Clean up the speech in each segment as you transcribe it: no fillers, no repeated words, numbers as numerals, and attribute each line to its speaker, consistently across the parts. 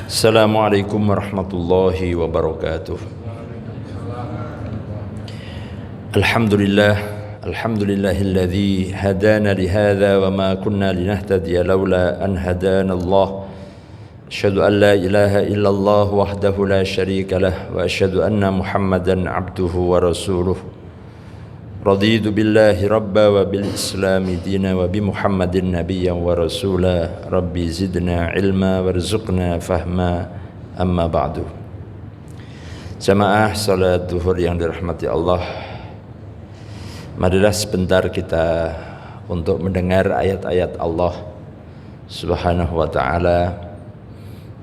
Speaker 1: Assalamualaikum warahmatullahi wabarakatuh. Alhamdulillahilladzi hadana lihadza wa ma kunna linahtadiya laula an hadana Allah. Asyhadu an la ilaha illallah wahdahu la syarika lah wa asyhadu anna Muhammadan abduhu wa rasuluh. Raditu billahi rabba wa bil islami dina wa bi Muhammadin nabiyyan wa rasula. Rabbi zidna ilma warzuqna fahma, amma ba'du. Jamaah salat zuhur yang dirahmati Allah, marilah sebentar kita untuk mendengar ayat-ayat Allah Subhanahu wa ta'ala,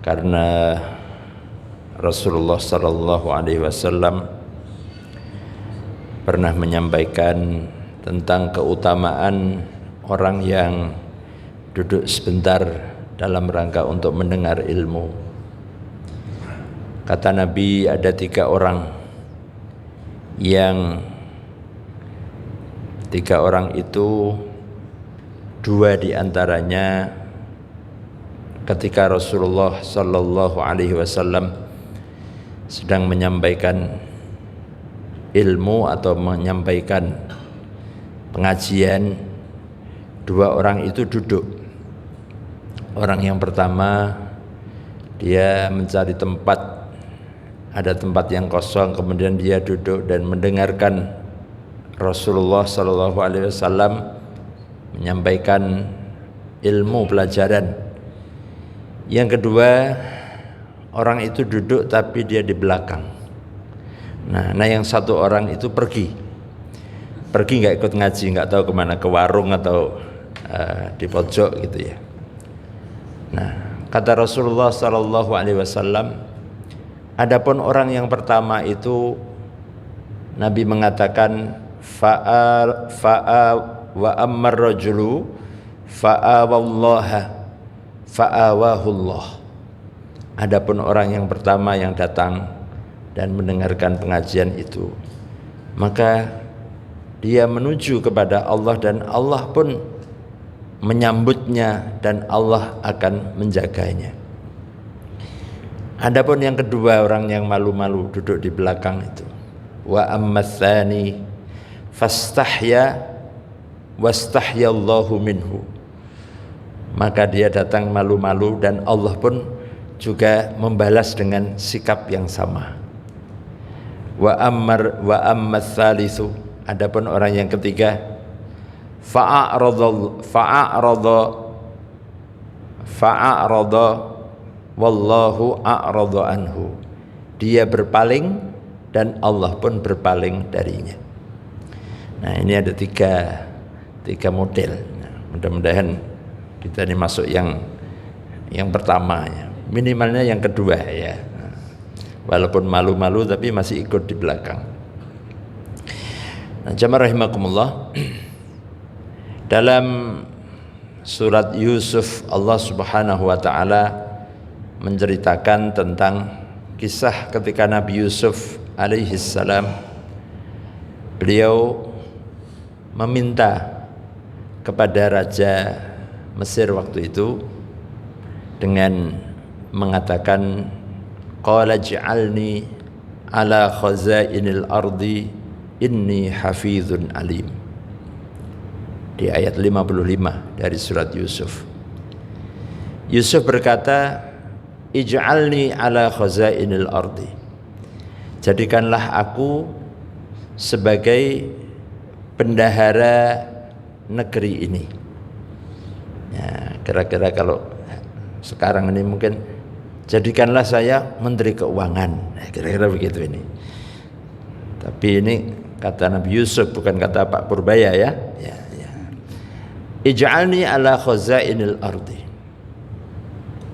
Speaker 1: karena Rasulullah sallallahu alaihi wasallam pernah menyampaikan tentang keutamaan orang yang duduk sebentar dalam rangka untuk mendengar ilmu. Kata Nabi, ada 3 orang yang 3 orang itu, 2 diantaranya ketika Rasulullah sallallahu alaihi wasallam sedang menyampaikan ilmu atau menyampaikan pengajian, 2 orang itu duduk. Orang yang pertama, dia mencari tempat, ada tempat yang kosong, kemudian dia duduk dan mendengarkan Rasulullah sallallahu alaihi wasallam menyampaikan ilmu pelajaran. Yang kedua, orang itu duduk tapi dia di belakang. Nah, yang 1 orang itu pergi nggak ikut ngaji, nggak tahu kemana, ke warung atau di pojok gitu ya. Nah, kata Rasulullah sallallahu alaihi wasallam, adapun orang yang pertama itu, Nabi mengatakan fa'a wa ammar rajulu fa'awallaha fa'awahullah. Adapun orang yang pertama yang datang dan mendengarkan pengajian itu, maka dia menuju kepada Allah dan Allah pun menyambutnya dan Allah akan menjaganya. Adapun yang kedua, orang yang malu-malu duduk di belakang itu, wa ammatsani fastahya wastahyallahu minhu, maka dia datang malu-malu dan Allah pun juga membalas dengan sikap yang sama. Wa ammas salisu, adapun orang yang ketiga, fa'arada wallahu a'rada anhu, dia berpaling dan Allah pun berpaling darinya. Nah, ini ada tiga model. Nah, mudah-mudahan kita ini masuk yang pertama ya. Minimalnya yang kedua ya. Walaupun malu-malu tapi masih ikut di belakang. Nah, jamaah rahimakumullah, dalam surat Yusuf Allah Subhanahu wa ta'ala menceritakan tentang kisah ketika Nabi Yusuf alaihi salam, beliau meminta kepada Raja Mesir waktu itu dengan mengatakan, qala ij'alni ala khazainil ardi inni hafizun alim, di ayat 55 dari surat Yusuf. Yusuf berkata, ij'alni ala khazainil ardi, jadikanlah aku sebagai bendahara negeri ini. Ya, kira-kira kalau sekarang ini mungkin, jadikanlah saya menteri keuangan. Nah, kira-kira begitu ini. Tapi ini kata Nabi Yusuf, bukan kata Pak Purbaya ya. Ij'alni ala khazainil ardi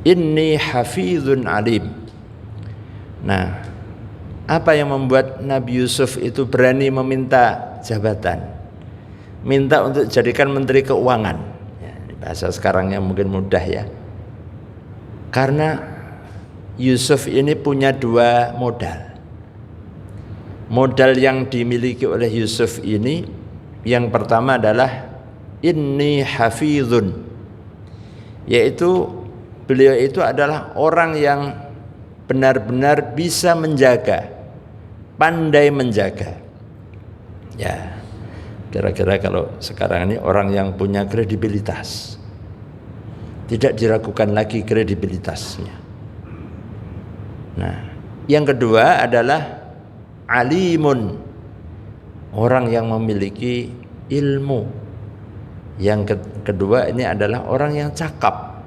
Speaker 1: inni hafizun alim. Nah, apa yang membuat Nabi Yusuf itu berani meminta jabatan, minta untuk jadikan menteri keuangan ya, bahasa sekarangnya mungkin mudah ya. Karena Yusuf ini punya 2 modal. Modal yang dimiliki oleh Yusuf ini, yang pertama adalah inni hafizun, yaitu beliau itu adalah orang yang benar-benar bisa menjaga, pandai menjaga. Ya, kira-kira kalau sekarang ini orang yang punya kredibilitas, tidak diragukan lagi kredibilitasnya. Nah, yang kedua adalah alimun, orang yang memiliki ilmu. Yang kedua ini adalah orang yang cakap,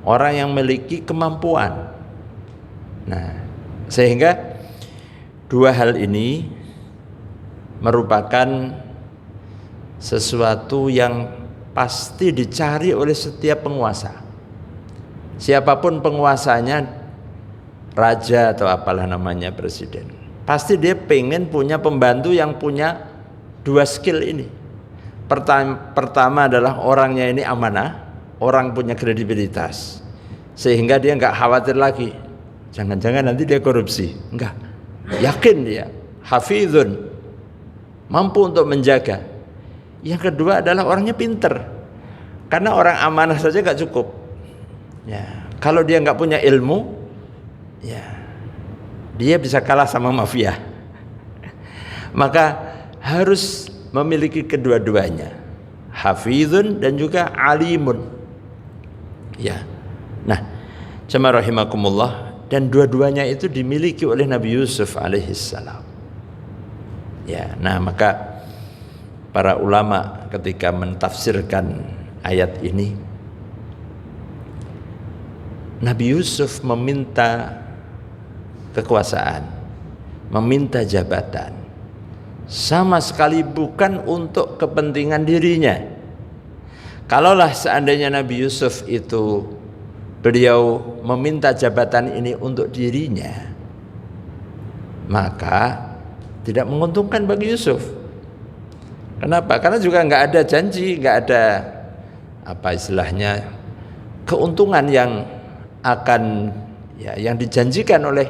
Speaker 1: orang yang memiliki kemampuan. Nah, sehingga dua hal ini merupakan sesuatu yang pasti dicari oleh setiap penguasa. Siapapun penguasanya, raja atau apalah namanya, presiden, pasti dia pengen punya pembantu yang punya dua skill ini. Pertama adalah orangnya ini amanah, orang punya kredibilitas, sehingga dia nggak khawatir lagi jangan-jangan nanti dia korupsi. Enggak, yakin dia hafizun, mampu untuk menjaga. Yang kedua adalah orangnya pinter, karena orang amanah saja nggak cukup. Ya, kalau dia nggak punya ilmu, ya dia bisa kalah sama mafia. Maka harus memiliki kedua-duanya, hafizun dan juga alimun. Ya, nah, jemaah rahimakumullah, dan dua-duanya itu dimiliki oleh Nabi Yusuf alaihissalam. Ya, nah maka para ulama ketika mentafsirkan ayat ini, Nabi Yusuf meminta kekuasaan, meminta jabatan, sama sekali bukan untuk kepentingan dirinya. Kalaulah seandainya Nabi Yusuf itu beliau meminta jabatan ini untuk dirinya, maka tidak menguntungkan bagi Yusuf. Kenapa? Karena juga nggak ada janji, nggak ada apa istilahnya keuntungan yang akan yang dijanjikan oleh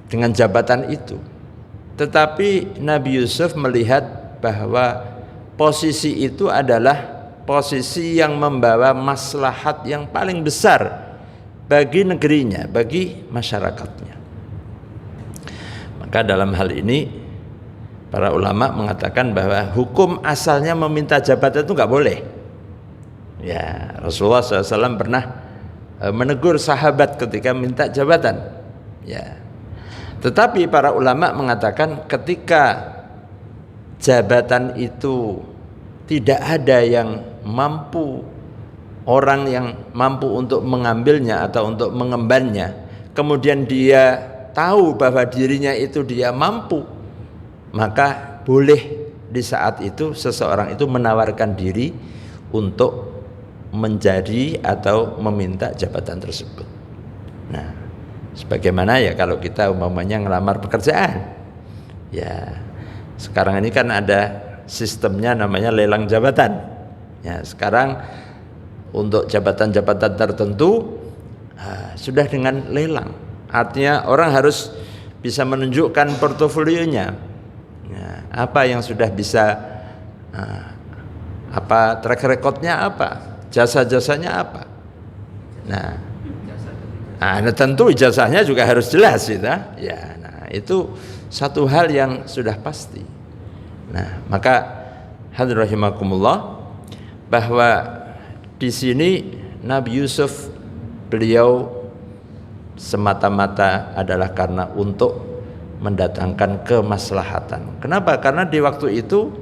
Speaker 1: dengan jabatan itu. Tetapi Nabi Yusuf melihat bahwa posisi itu adalah posisi yang membawa maslahat yang paling besar bagi negerinya, bagi masyarakatnya. Maka dalam hal ini para ulama mengatakan bahwa hukum asalnya meminta jabatan itu nggak boleh. Ya, Rasulullah SAW pernah menegur sahabat ketika minta jabatan. Ya, tetapi para ulama mengatakan ketika jabatan itu tidak ada yang mampu, orang yang mampu untuk mengambilnya atau untuk mengembannya, kemudian dia tahu bahwa dirinya itu dia mampu, maka boleh di saat itu seseorang itu menawarkan diri untuk menjadi atau meminta jabatan tersebut. Nah, sebagaimana ya kalau kita umpamanya ngelamar pekerjaan, ya sekarang ini kan ada sistemnya namanya lelang jabatan. Ya, sekarang untuk jabatan-jabatan tertentu sudah dengan lelang. Artinya orang harus bisa menunjukkan portofolionya. Ya, apa yang sudah bisa, apa track recordnya apa, jasa-jasanya apa. Nah, tentu ijazahnya juga harus jelas gitu. Ya, nah itu satu hal yang sudah pasti. Nah, maka hadirin rahimakumullah, bahwa di sini Nabi Yusuf beliau semata-mata adalah karena untuk mendatangkan kemaslahatan. Kenapa? Karena di waktu itu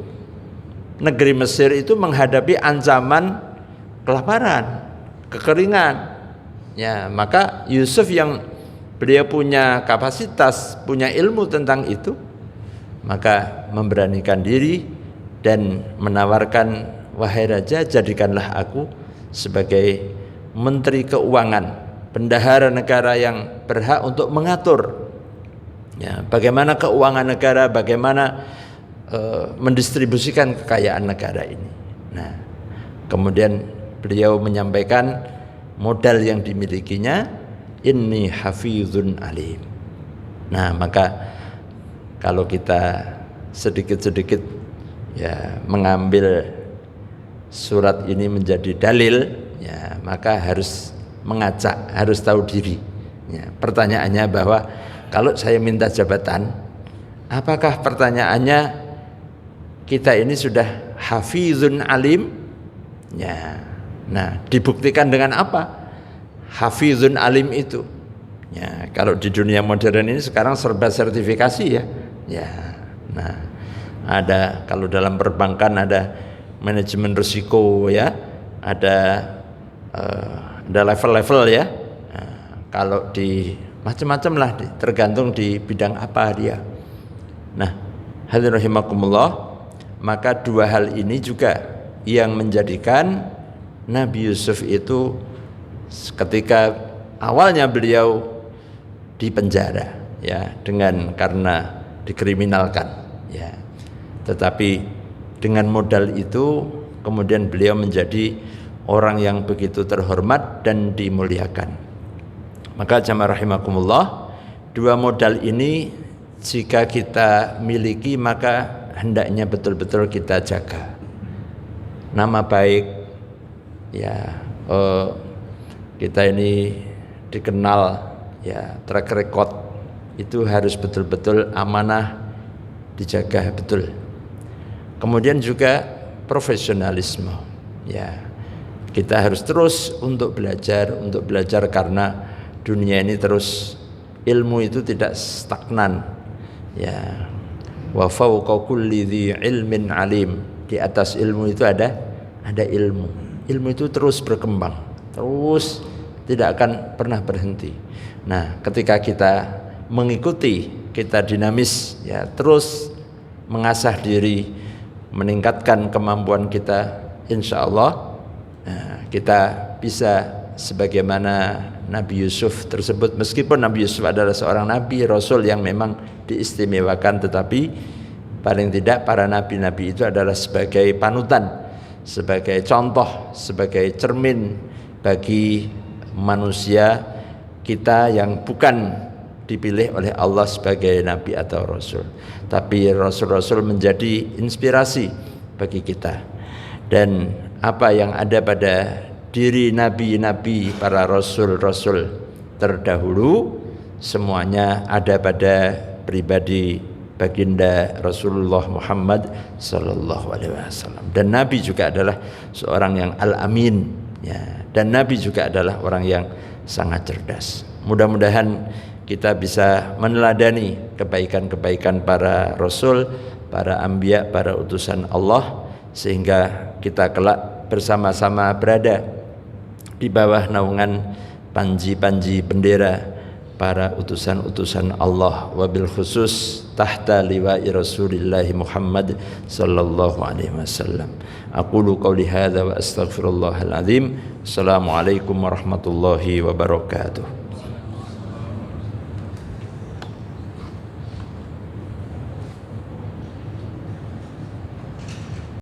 Speaker 1: negeri Mesir itu menghadapi ancaman kelaparan, kekeringan. Ya, maka Yusuf yang beliau punya kapasitas, punya ilmu tentang itu, maka memberanikan diri dan menawarkan, wahai raja, jadikanlah aku sebagai menteri keuangan, bendahara negara yang berhak untuk mengatur ya, bagaimana keuangan negara, bagaimana mendistribusikan kekayaan negara ini. Nah, kemudian beliau menyampaikan modal yang dimilikinya, inni hafizun alim. Nah, maka kalau kita sedikit-sedikit ya mengambil surat ini menjadi dalil, ya maka harus mengacak, harus tahu diri. Ya, pertanyaannya bahwa kalau saya minta jabatan, apakah pertanyaannya kita ini sudah hafizun alim? Ya. Nah, dibuktikan dengan apa? Hafizun alim itu. Ya, kalau di dunia modern ini sekarang serba sertifikasi ya. Ya. Nah, ada kalau dalam perbankan ada manajemen risiko ya, ada level-level ya. Nah, kalau di macam-macam lah, tergantung di bidang apa dia. Nah, hadirin rahimakumullah, maka dua hal ini juga yang menjadikan Nabi Yusuf itu ketika awalnya beliau di penjara ya, karena dikriminalkan ya, tetapi dengan modal itu kemudian beliau menjadi orang yang begitu terhormat dan dimuliakan. Maka jamaah rahimakumullah, dua modal ini jika kita miliki maka hendaknya betul-betul kita jaga. Nama baik ya, kita ini dikenal ya, track record itu harus betul-betul amanah dijaga betul. Kemudian juga profesionalisme ya, kita harus terus untuk belajar karena dunia ini terus, ilmu itu tidak stagnan ya. Wa fawqa kulli dzi ilmin alim, di atas ilmu itu ada ilmu itu terus berkembang, terus tidak akan pernah berhenti. Nah, ketika kita mengikuti, kita dinamis ya, terus mengasah diri, meningkatkan kemampuan kita, insya Allah kita bisa sebagaimana Nabi Yusuf tersebut. Meskipun Nabi Yusuf adalah seorang nabi rasul yang memang diistimewakan, tetapi paling tidak para nabi-nabi itu adalah sebagai panutan, sebagai contoh, sebagai cermin bagi manusia kita yang bukan dipilih oleh Allah sebagai nabi atau rasul, tapi rasul-rasul menjadi inspirasi bagi kita. Dan apa yang ada pada diri nabi-nabi, para rasul-rasul terdahulu, semuanya ada pada pribadi baginda Rasulullah Muhammad sallallahu alaihi wasallam. Dan nabi juga adalah seorang yang al-amin ya, dan nabi juga adalah orang yang sangat cerdas. Mudah-mudahan kita bisa meneladani kebaikan-kebaikan para rasul, para anbiya, para utusan Allah, sehingga kita kelak bersama-sama berada di bawah naungan panji-panji bendera para utusan-utusan Allah, wabil khusus tahta liwa'i Rasulillah Muhammad sallallahu alaihi wasallam. Aqulu qawli hadza wa astaghfirullahal azim. Assalamualaikum warahmatullahi wabarakatuh.